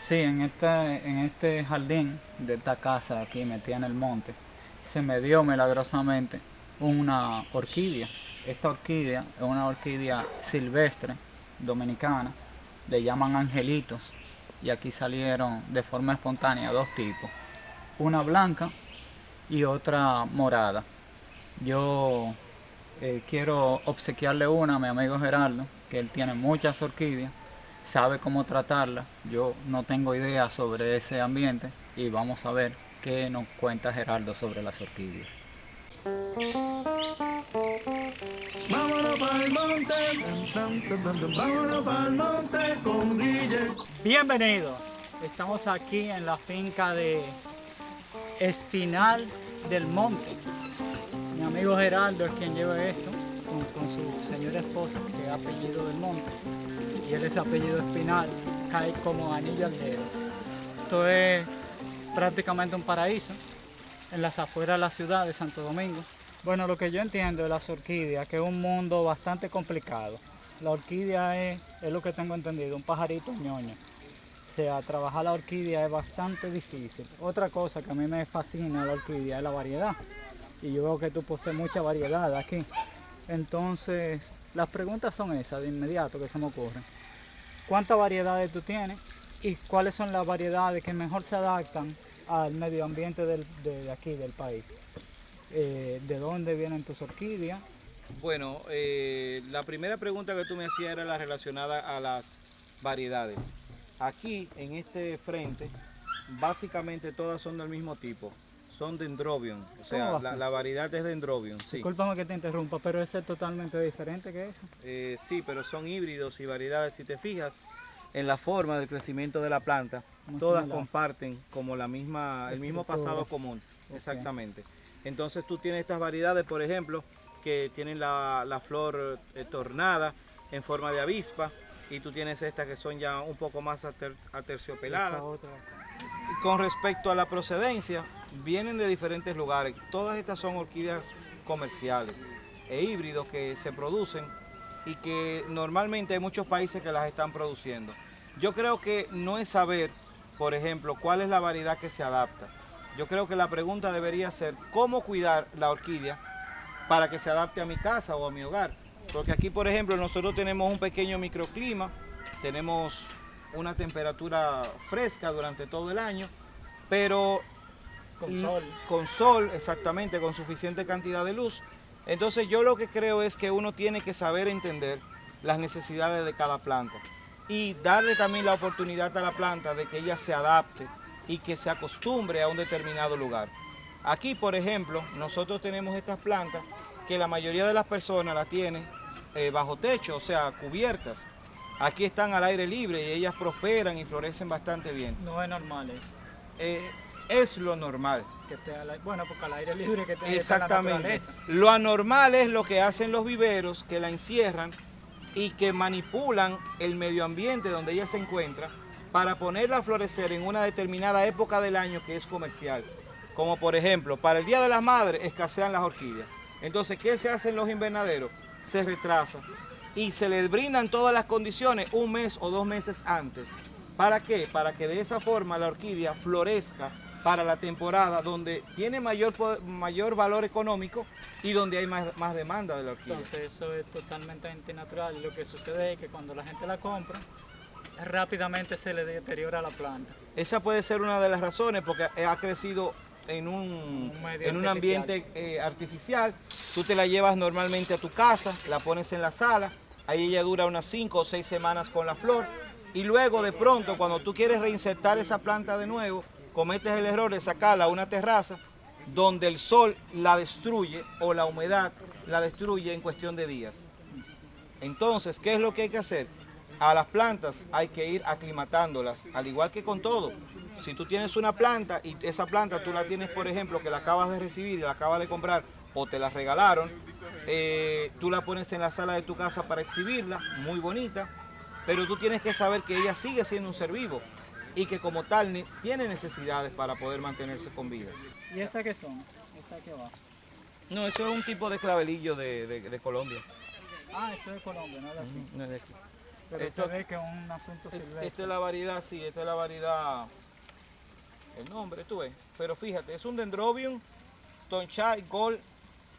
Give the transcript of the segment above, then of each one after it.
Sí, en este jardín de esta casa aquí metida en el monte, se me dio milagrosamente una orquídea. Esta orquídea es una orquídea silvestre dominicana, le llaman angelitos, y aquí salieron de forma espontánea dos tipos, una blanca y otra morada. Yo quiero obsequiarle una a mi amigo Gerardo, que él tiene muchas orquídeas, sabe cómo tratarlas. Yo no tengo idea sobre ese ambiente y vamos a ver qué nos cuenta Gerardo sobre las orquídeas. Vámonos pa'l monte, vámonos pa'l monte con Guille. Bienvenidos, estamos aquí en la finca de Espinal del Monte. Mi amigo Gerardo es quien lleva esto con su señora esposa, que es apellido del Monte, y él es apellido Espinal, cae como anillo al dedo. Esto es prácticamente un paraíso en las afueras de la ciudad de Santo Domingo. Bueno, lo que yo entiendo de las orquídeas, que es un mundo bastante complicado. La orquídea es lo que tengo entendido, un pajarito ñoño. O sea, trabajar la orquídea es bastante difícil. Otra cosa que a mí me fascina de la orquídea es la variedad. Y yo veo que tú posees mucha variedad aquí. Entonces, las preguntas son esas de inmediato que se me ocurren. ¿Cuántas variedades tú tienes? ¿Y cuáles son las variedades que mejor se adaptan al medio ambiente de aquí, del país? ¿De dónde vienen tus orquídeas? Bueno, la primera pregunta que tú me hacías era la relacionada a las variedades. Aquí, en este frente, básicamente todas son del mismo tipo. Son Dendrobium, o sea, ¿Cómo va a ser? la variedad es Dendrobium, sí. Discúlpame que te interrumpa, pero ese es totalmente diferente que eso. Sí, pero son híbridos y variedades. Si te fijas en la forma del crecimiento de la planta, Muy todas similar. comparten como el mismo Estructura. pasado común. Ok. Exactamente. Entonces tú tienes estas variedades, por ejemplo, que tienen la flor tornada en forma de avispa, y tú tienes estas que son ya un poco más aterciopeladas. Esta otra. Con respecto a la procedencia, vienen de diferentes lugares. Todas estas son orquídeas comerciales e híbridos que se producen y que normalmente hay muchos países que las están produciendo. Yo creo que no es saber, por ejemplo, cuál es la variedad que se adapta. Yo creo que la pregunta debería ser cómo cuidar la orquídea para que se adapte a mi casa o a mi hogar. Porque aquí, por ejemplo, nosotros tenemos un pequeño microclima, tenemos una temperatura fresca durante todo el año, pero Con sol. con sol, exactamente, con suficiente cantidad de luz. Entonces yo lo que creo es que uno tiene que saber entender las necesidades de cada planta y darle también la oportunidad a la planta de que ella se adapte y que se acostumbre a un determinado lugar. Aquí, por ejemplo, nosotros tenemos estas plantas que la mayoría de las personas las tienen bajo techo, o sea, cubiertas. Aquí están al aire libre y ellas prosperan y florecen bastante bien. No es normal eso. Es lo normal. Que esté bueno, porque al aire libre que esté en la Exactamente. naturaleza. Lo anormal es lo que hacen los viveros, que la encierran y que manipulan el medio ambiente donde ella se encuentra para ponerla a florecer en una determinada época del año que es comercial. Como por ejemplo, para el Día de las Madres escasean las orquídeas. Entonces, ¿qué se hace en los invernaderos? Se retrasa y se les brindan todas las condiciones un mes o 2 meses antes. ¿Para qué? Para que de esa forma la orquídea florezca para la temporada donde tiene mayor valor económico y donde hay más demanda de la orquídea. Entonces eso es totalmente antinatural. Y lo que sucede es que cuando la gente la compra, rápidamente se le deteriora la planta. Esa puede ser una de las razones porque ha crecido en medio en un artificial. ambiente artificial. Tú te la llevas normalmente a tu casa, la pones en la sala, ahí ella dura unas 5 o 6 semanas con la flor y luego de pronto cuando tú quieres reinsertar esa planta de nuevo, cometes el error de sacarla a una terraza donde el sol la destruye o la humedad la destruye en cuestión de días. Entonces, ¿qué es lo que hay que hacer? A las plantas hay que ir aclimatándolas, al igual que con todo. Si tú tienes una planta y esa planta tú la tienes, por ejemplo, que la acabas de recibir y la acabas de comprar o te la regalaron, tú la pones en la sala de tu casa para exhibirla, muy bonita, pero tú tienes que saber que ella sigue siendo un ser vivo y que como tal tiene necesidades para poder mantenerse con vida. ¿Y estas qué son? ¿Esta qué va? No, eso es un tipo de clavelillo de Colombia. Ah, esto es de Colombia, no de aquí. No es de aquí. Pero Esto- se ve que es un asunto silvestre. Esta es la variedad, sí, esta es la variedad, el nombre, tú ves. Pero fíjate, es un Dendrobium Tonchai Gold,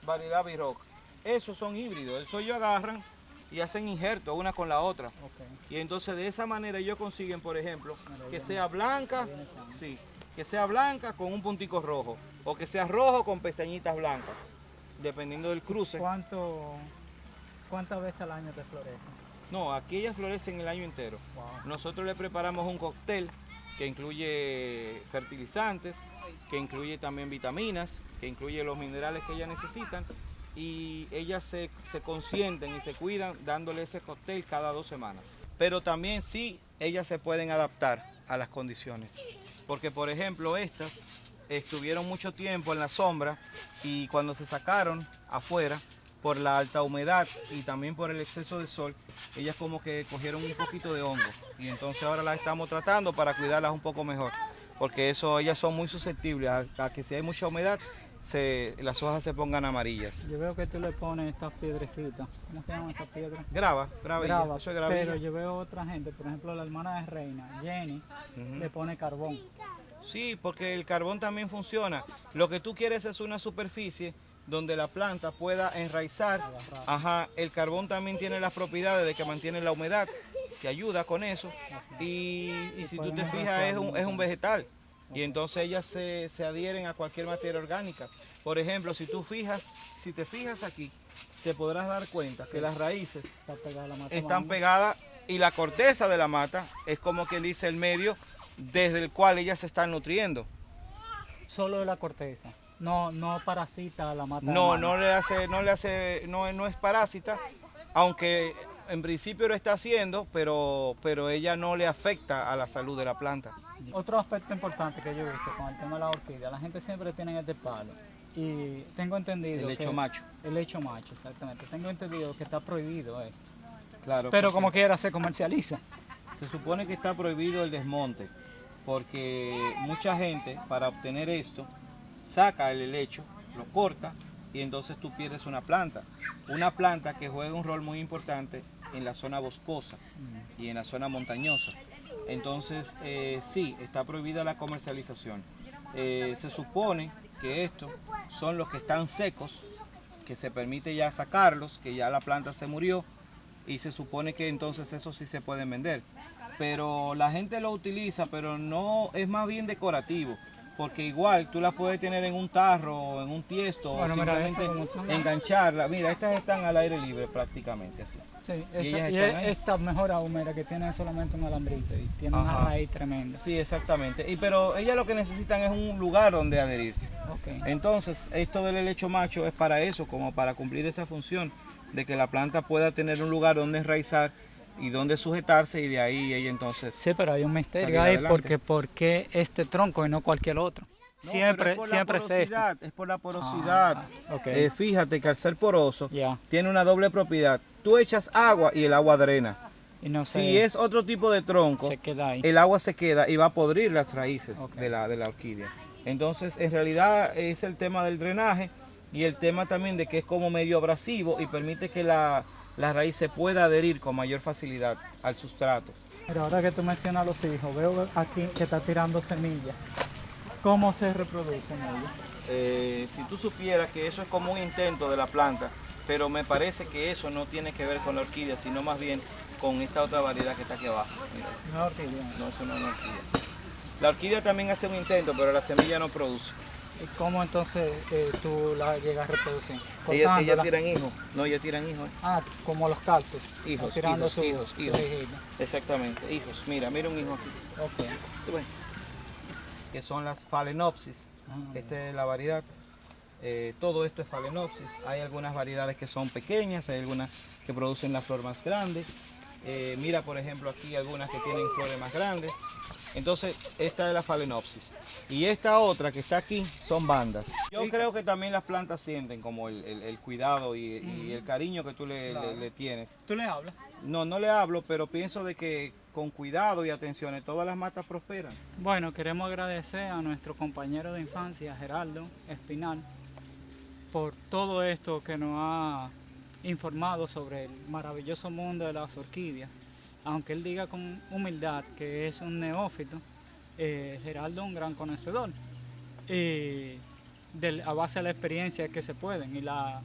variedad Biroc. Esos son híbridos, eso ellos agarran y hacen injertos una con la otra. Ok. Y entonces de esa manera ellos consiguen, por ejemplo, Mira, que viene- sea blanca, viene acá. sí, que sea blanca con un puntico rojo, o que sea rojo con pestañitas blancas, dependiendo del cruce. ¿Cuántas veces al año te florecen? No, aquí ellas florecen el año entero. Wow. Nosotros le preparamos un cóctel que incluye fertilizantes, que incluye también vitaminas, que incluye los minerales que ellas necesitan, y ellas se consienten y se cuidan dándole ese cóctel cada 2 semanas. Pero también sí, ellas se pueden adaptar a las condiciones, porque por ejemplo estas estuvieron mucho tiempo en la sombra y cuando se sacaron afuera, por la alta humedad y también por el exceso de sol, ellas como que cogieron un poquito de hongo y entonces ahora las estamos tratando para cuidarlas un poco mejor, porque eso ellas son muy susceptibles a que si hay mucha humedad las hojas se pongan amarillas. Yo veo que tú le pones estas piedrecitas. ¿Cómo se llaman esas piedras? Gravilla, Grava, eso es gravilla. pero yo veo otra gente, por ejemplo la hermana de Reina, Jenny, le pone carbón. Sí, porque el carbón también funciona. Lo que tú quieres es una superficie donde la planta pueda enraizar. Ajá, el carbón también tiene las propiedades de que mantiene la humedad, que ayuda con eso. Y si tú te fijas, es un vegetal. Y entonces ellas se adhieren a cualquier materia orgánica. Por ejemplo, si te fijas aquí, te podrás dar cuenta que las raíces Está pegada la mata están bamba. pegadas y la corteza de la mata es como quien dice el medio desde el cual ellas se están nutriendo. Solo de la corteza. No parasita a la mata. No, de mano. no es parásita, aunque en principio lo está haciendo, pero ella no le afecta a la salud de la planta. Otro aspecto importante que yo he visto con el tema de la orquídea, la gente siempre tiene este palo. Y tengo entendido El hecho que- macho. El hecho macho, exactamente. Tengo entendido que está prohibido esto. Claro, Pero porque como quiera se comercializa. se supone que está prohibido el desmonte, porque mucha gente para obtener esto saca el helecho, lo corta y entonces tú pierdes una planta que juega un rol muy importante en la zona boscosa y en la zona montañosa. Entonces sí, está prohibida la comercialización. Se supone que estos son los que están secos, que se permite ya sacarlos, que ya la planta se murió y se supone que entonces esos sí se pueden vender. Pero la gente lo utiliza, pero no es más bien decorativo, porque igual tú las puedes tener en un tarro o en un tiesto Bueno, o mira, simplemente esa como están. engancharla. Mira, estas están al aire libre prácticamente así. Sí, Y ellas y están ahí. esta mejor aún, mira, que tiene solamente un alambrito y tiene una Ajá. raíz tremenda. Sí, exactamente. Pero ellas lo que necesitan es un lugar donde adherirse. Ok. Entonces, esto del helecho macho es para eso, como para cumplir esa función de que la planta pueda tener un lugar donde enraizar y donde sujetarse y de ahí ella entonces... Sí, pero hay un Salir misterio ahí adelante. porque ¿por qué este tronco y no cualquier otro? No, siempre pero es por la siempre es este. porosidad, es por la porosidad. ok. Fíjate que al ser poroso Ya. tiene una doble propiedad. Tú echas agua y el agua drena. Y no Si se, es otro tipo de tronco, se queda ahí. el agua se queda y va a podrir las raíces Ok. de la orquídea. Entonces, en realidad es el tema del drenaje y el tema también de que es como medio abrasivo y permite que la raíz se pueda adherir con mayor facilidad al sustrato. Pero ahora que tú mencionas los hijos, veo aquí que está tirando semillas. ¿Cómo se reproducen ellos? Si tú supieras que eso es como un intento de la planta, pero me parece que eso no tiene que ver con la orquídea, sino más bien con esta otra variedad que está aquí abajo. Mira, Una orquídea. no, eso no es una orquídea. La orquídea también hace un intento, pero la semilla no produce. ¿Y cómo entonces tú la llegas a reproducir? Ellas Cortándola. tiran hijos, no, ellas tiran hijos. Ah, como los cactus. Hijos, tirando hijos, su- hijos, su hijos. rejilla. Exactamente, hijos. Mira un hijo aquí. Ok. ¿Tú ves? Que son las Phalaenopsis. Esta es la variedad. Todo esto es Phalaenopsis. Hay algunas variedades que son pequeñas, hay algunas que producen la flor más grande. Mira, por ejemplo, aquí algunas que tienen flores más grandes. Entonces, esta es la Phalaenopsis. Y esta otra que está aquí son bandas. Yo creo que también las plantas sienten como el cuidado y el cariño que tú le tienes. ¿Tú le hablas? No le hablo, pero pienso de que con cuidado y atención todas las matas prosperan. Bueno, queremos agradecer a nuestro compañero de infancia, Geraldo Espinal, por todo esto que nos ha informado sobre el maravilloso mundo de las orquídeas aunque él diga con humildad que es un neófito, Geraldo es un gran conocedor. A base de la experiencia que se pueden, y la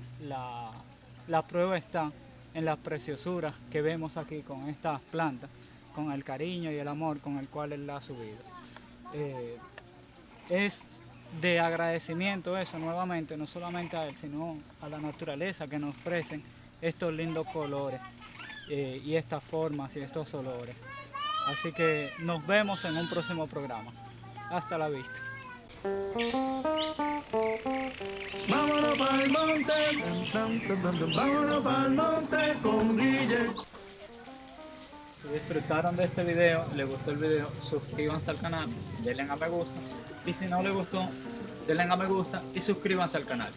prueba está en las preciosuras que vemos aquí con estas plantas, con el cariño y el amor con el cual él la ha subido. Es de agradecimiento eso nuevamente, no solamente a él, sino a la naturaleza que nos ofrecen estos lindos colores y estas formas y estos olores. Así que nos vemos en un próximo programa. Hasta la vista. Vámonos pa'l monte, vámonos pa'l monte con Guille. Si disfrutaron de este video, les gustó el video, suscríbanse al canal, denle a me gusta. Y si no les gustó, denle a me gusta y suscríbanse al canal.